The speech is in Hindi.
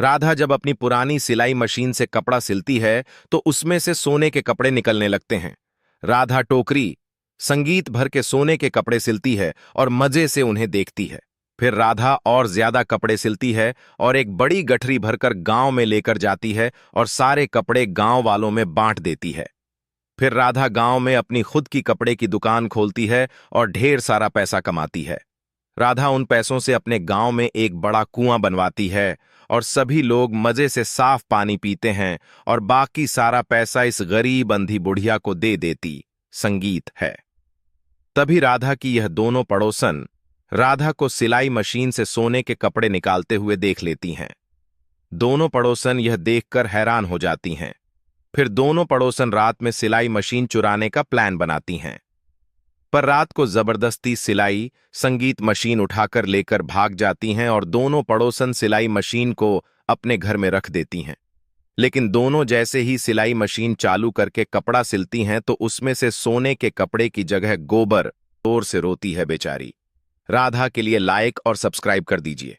राधा जब अपनी पुरानी सिलाई मशीन से कपड़ा सिलती है तो उसमें से सोने के कपड़े निकलने लगते हैं। राधा टोकरी संगीत भर के सोने के कपड़े सिलती है और मजे से उन्हें देखती है। फिर राधा और ज्यादा कपड़े सिलती है और एक बड़ी गठरी भरकर गांव में लेकर जाती है और सारे कपड़े गांव वालों में बांट देती है। फिर राधा गांव में अपनी खुद की कपड़े की दुकान खोलती है और ढेर सारा पैसा कमाती है। राधा उन पैसों से अपने गांव में एक बड़ा कुआं बनवाती है और सभी लोग मजे से साफ पानी पीते हैं और बाकी सारा पैसा इस गरीब अंधी बुढ़िया को दे देती संगीत है। तभी राधा की यह दोनों पड़ोसन राधा को सिलाई मशीन से सोने के कपड़े निकालते हुए देख लेती हैं। दोनों पड़ोसन यह देखकर हैरान हो जाती हैं। फिर दोनों पड़ोसन रात में सिलाई मशीन चुराने का प्लान बनाती हैं। पर रात को जबरदस्ती सिलाई संगीत मशीन उठाकर लेकर भाग जाती हैं और दोनों पड़ोसन सिलाई मशीन को अपने घर में रख देती हैं। लेकिन दोनों जैसे ही सिलाई मशीन चालू करके कपड़ा सिलती हैं तो उसमें से सोने के कपड़े की जगह गोबर जोर से रोती है बेचारी। राधा के लिए लाइक और सब्सक्राइब कर दीजिए।